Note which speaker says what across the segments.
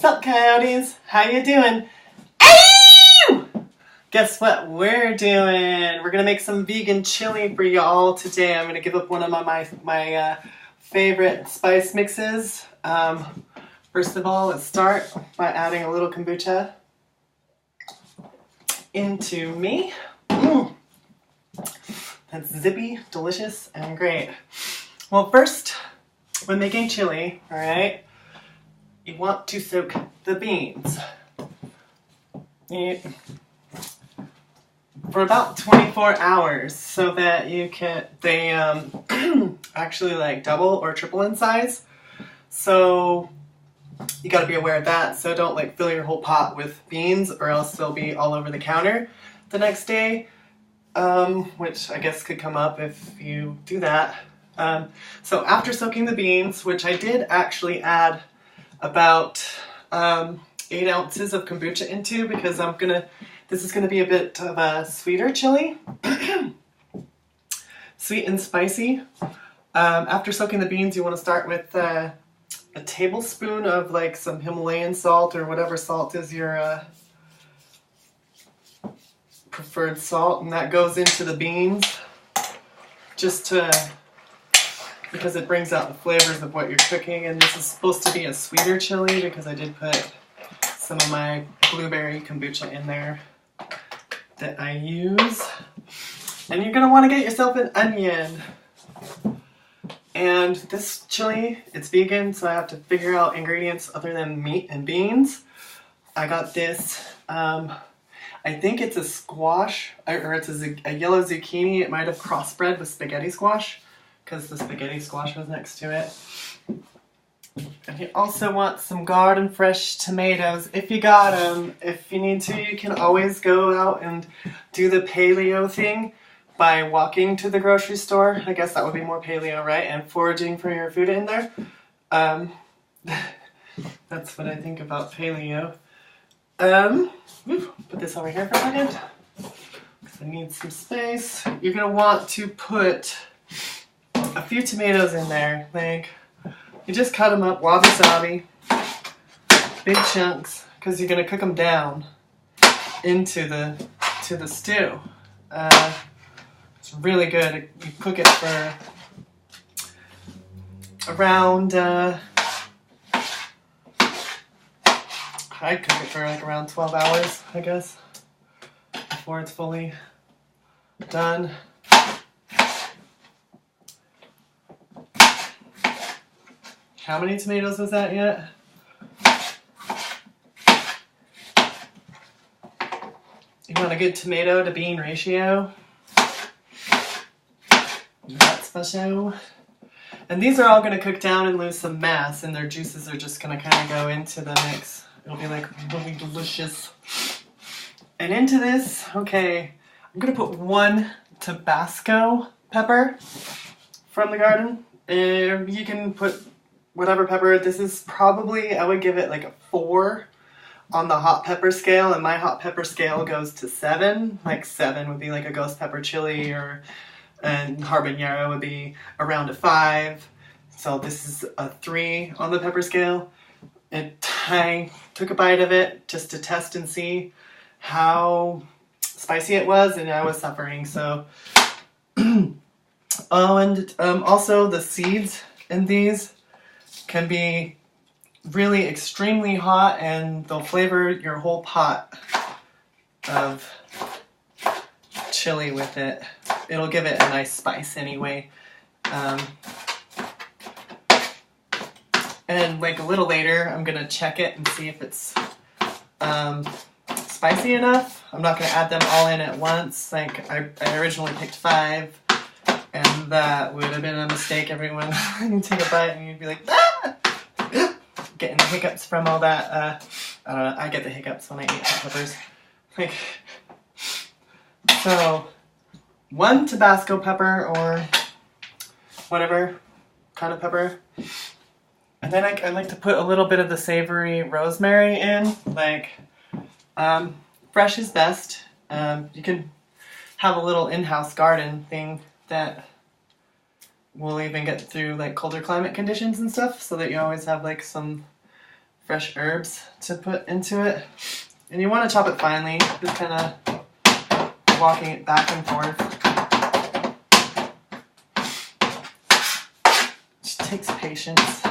Speaker 1: What's up, coyotes? How you doing? Ayy! Guess what we're doing? We're gonna make some vegan chili for y'all today. I'm gonna give up one of my favorite spice mixes. First of all, let's start by adding a little kombucha into me. That's zippy, delicious, and great. Well, first, when making chili, all right, you want to soak the beans for about 24 hours so that they actually like double or triple in size. So you got to be aware of that. So don't like fill your whole pot with beans or else they'll be all over the counter the next day, which I guess could come up if you do that. So after soaking the beans, which I did actually add about 8 ounces of kombucha into, because this is gonna be a bit of a sweeter chili, sweet and spicy. After soaking the beans, you want to start with a tablespoon of like some Himalayan salt or whatever salt is your preferred salt, and that goes into the beans because it brings out the flavors of what you're cooking. And this is supposed to be a sweeter chili because I did put some of my blueberry kombucha in there that I use. And you're going to want to get yourself an onion. And this chili, it's vegan, so I have to figure out ingredients other than meat and beans. I got this, I think it's a squash, or it's a yellow zucchini. It might have crossbred with spaghetti squash, because the spaghetti squash was next to it. And you also want some garden fresh tomatoes, if you got them. If you need to, you can always go out and do the paleo thing by walking to the grocery store. I guess that would be more paleo, right? And foraging for your food in there. That's what I think about paleo. Put this over here for a second, because I need some space. You're going to want to put a few tomatoes in there. Like, you just cut them up wabi-sabi, big chunks, because you're going to cook them down into the stew. It's really good. You cook it for around, I'd cook it for like around 12 hours, I guess, before it's fully done. How many tomatoes was that yet? You want a good tomato to bean ratio. That's for show. And these are all going to cook down and lose some mass, and their juices are just going to kind of go into the mix. It'll be like really delicious. And into this, okay, I'm going to put 1 Tabasco pepper from the garden. You can put whatever pepper. This is probably, I would give it like a 4 on the hot pepper scale, and my hot pepper scale goes to 7. Like 7 would be like a ghost pepper chili, and habanero would be around a 5. So this is a 3 on the pepper scale. I took a bite of it just to test and see how spicy it was, and I was suffering. So, oh, and also the seeds in these can be really extremely hot, and they'll flavor your whole pot of chili with it. It'll give it a nice spice anyway. And like a little later, I'm going to check it and see if it's spicy enough. I'm not going to add them all in at once. Like I originally picked 5, and that would have been a mistake, everyone. You take a bite and you'd be like, ah! Getting the hiccups from all that. I don't know, I get the hiccups when I eat hot peppers. Like, so 1 Tabasco pepper or whatever kind of pepper. And then I like to put a little bit of the savory rosemary in. Like, fresh is best. You can have a little in-house garden thing that will even get through like colder climate conditions and stuff, so that you always have like some fresh herbs to put into it. And you want to chop it finely, just kind of walking it back and forth. It takes patience.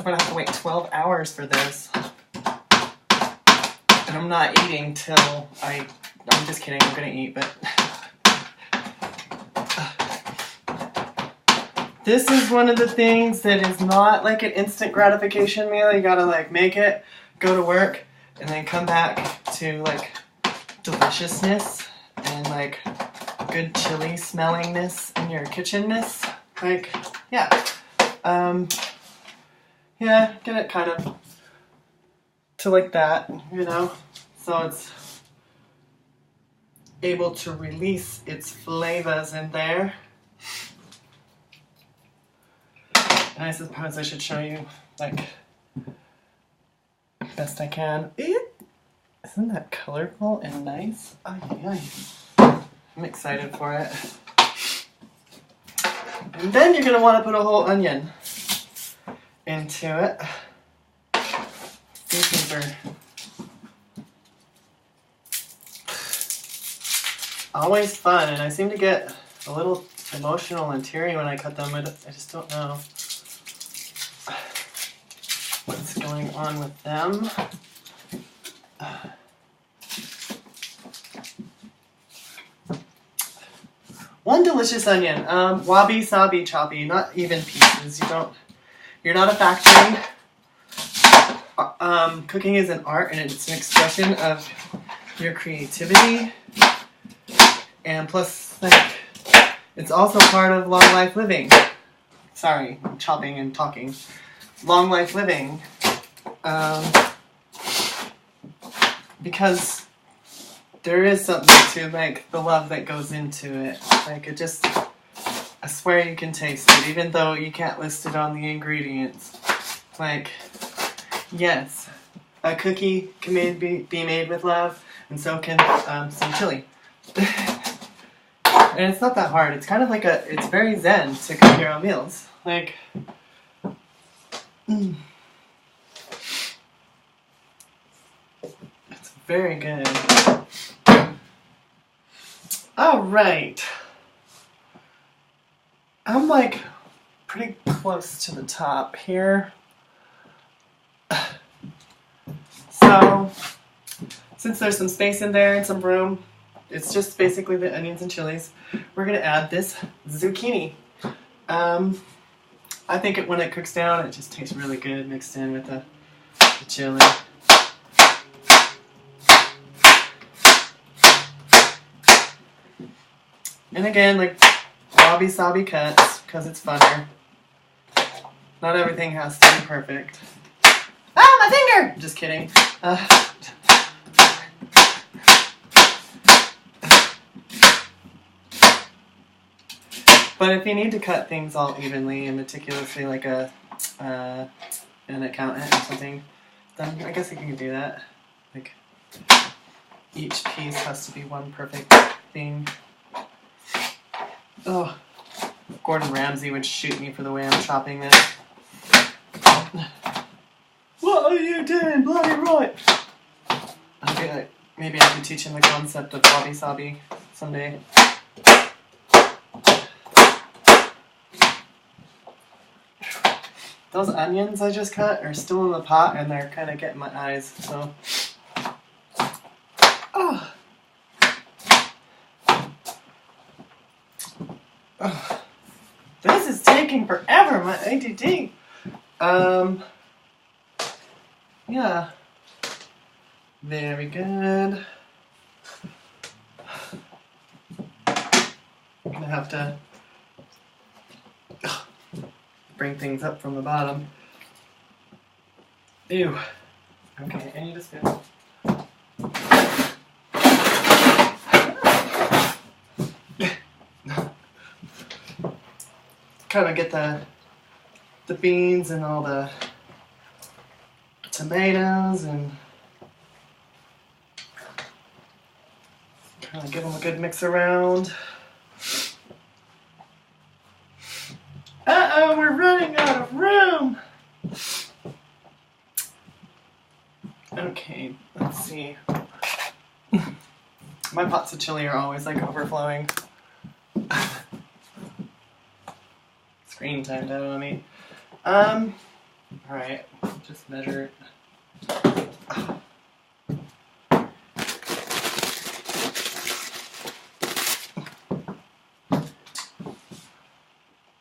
Speaker 1: I'm gonna have to wait 12 hours for this. And I'm not eating till I'm just kidding, I'm gonna eat, but this is one of the things that is not like an instant gratification meal. You gotta like make it, go to work, and then come back to like deliciousness and like good chili smellingness in your kitchenness. Like, yeah. Yeah, get it kind of to like that, you know, so it's able to release its flavors in there. And I suppose I should show you, like, best I can. Isn't that colorful and nice? Oh, yeah. I'm excited for it. And then you're going to want to put a whole onion into it. These things are always fun, and I seem to get a little emotional and teary when I cut them. I just don't know what's going on with them. One delicious onion, wabi-sabi choppy, not even pieces. You're not a factory. Cooking is an art, and it's an expression of your creativity. And plus, like, it's also part of long life living. Sorry, I'm chopping and talking. Long life living. Because there is something to, like, the love that goes into it. Like, it just, I swear you can taste it, even though you can't list it on the ingredients. Like, yes, a cookie can be made with love, and so can some chili. And it's not that hard. It's kind of like it's very zen to cook your own meals. Like, it's very good. All right. I'm like pretty close to the top here. So, since there's some space in there and some room, it's just basically the onions and chilies. We're going to add this zucchini. I think when it cooks down, it just tastes really good mixed in with the chili. And again, like wabi-sabi cuts, because it's funner. Not everything has to be perfect. Ah, my finger! Just kidding. But if you need to cut things all evenly and meticulously, like an accountant or something, then I guess you can do that. Like, each piece has to be one perfect thing. Oh, Gordon Ramsay would shoot me for the way I'm chopping this. What are you doing, bloody right? I feel like maybe I could teach him the concept of wabi-sabi someday. Those onions I just cut are still in the pot, and they're kind of getting my eyes, so. Oh. Oh. This is taking forever, my ADD. Yeah. Very good. I'm gonna have to bring things up from the bottom. Ew. Okay, I need a spoon. Kind of get the beans and all the tomatoes and kind of give them a good mix around. Uh-oh, we're running out of room. Okay, let's see. My pots of chili are always like overflowing. Screen timed out on me. Alright, just measure it.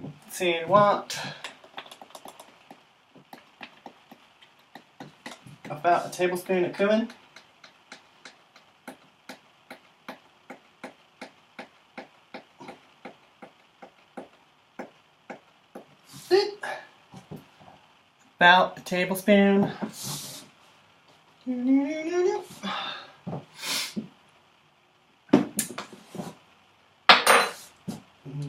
Speaker 1: Let's see, I want about a tablespoon of cumin. About a tablespoon. And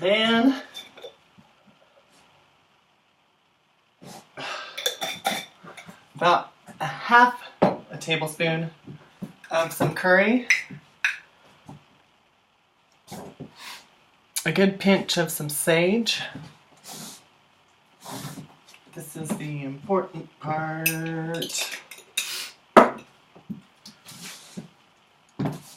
Speaker 1: then about a half a tablespoon of some curry. A good pinch of some sage. This is the important part.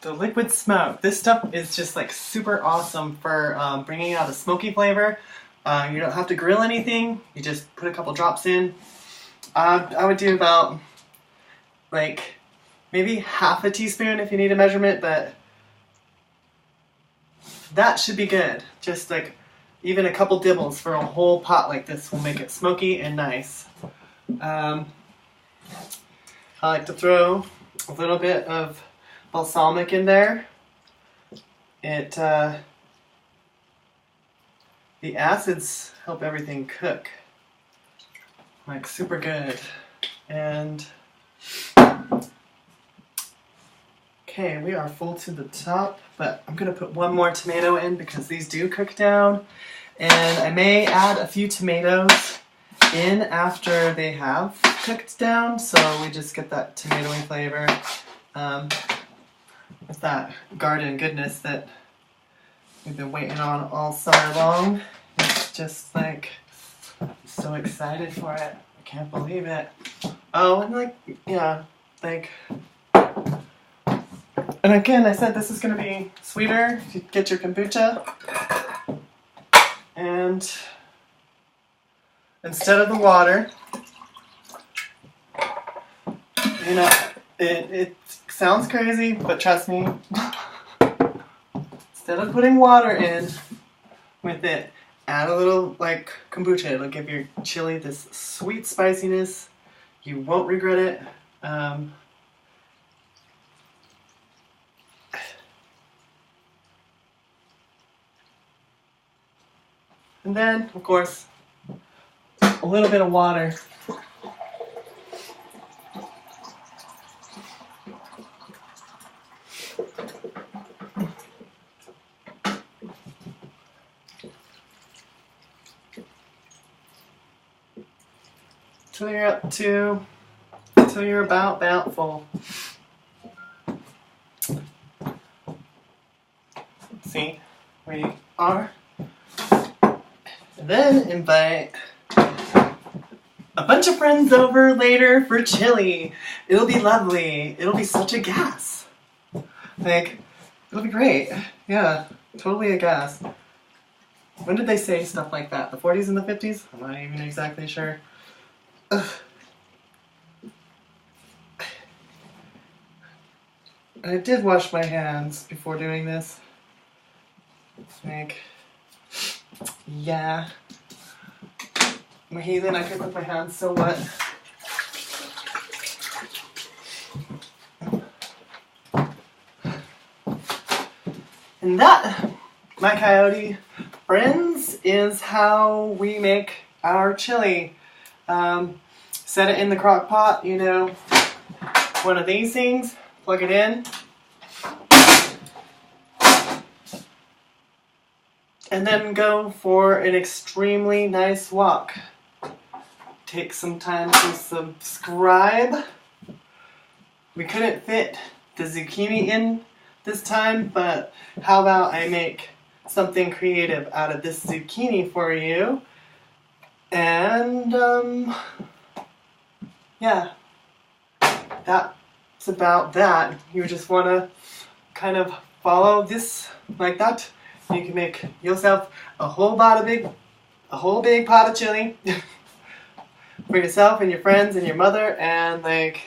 Speaker 1: The liquid smoke. This stuff is just like super awesome for bringing out a smoky flavor. You don't have to grill anything. You just put a couple drops in. I would do about like maybe half a teaspoon if you need a measurement, but that should be good. Just like even a couple dibbles for a whole pot like this will make it smoky and nice. I like to throw a little bit of balsamic in there. It the acids help everything cook like super good. And okay, we are full to the top, but I'm gonna put one more tomato in because these do cook down, and I may add a few tomatoes in after they have cooked down, so we just get that tomatoey flavor with that garden goodness that we've been waiting on all summer long. It's just like, I'm so excited for it. I can't believe it. Oh, and like, yeah, like, and again, I said this is going to be sweeter if you get your kombucha. And instead of the water, you know, it sounds crazy, but trust me, instead of putting water in with it, add a little like kombucha. It'll give your chili this sweet spiciness. You won't regret it. And then, of course, a little bit of water. Till you're about full. See, we are. And then invite a bunch of friends over later for chili. It'll be lovely. It'll be such a gas. Like, it'll be great. Yeah, totally a gas. When did they say stuff like that? The 40s and the 50s? I'm not even exactly sure. Ugh. I did wash my hands before doing this. Like, yeah. I'm a heathen, I cook with my hands, so what? And that, my coyote friends, is how we make our chili. Set it in the crock pot, you know, one of these things, plug it in, and then go for an extremely nice walk. Take some time to subscribe. We couldn't fit the zucchini in this time, but how about I make something creative out of this zucchini for you? And, yeah. that's about that. You just want to kind of follow this like that. You can make yourself a whole big pot of chili for yourself and your friends and your mother and like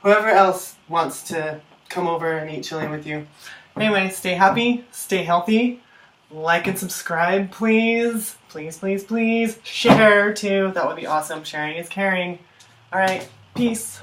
Speaker 1: whoever else wants to come over and eat chili with you. Anyway, stay happy, stay healthy, like and subscribe, please. Please, please, please. Share too. That would be awesome. Sharing is caring. All right, peace.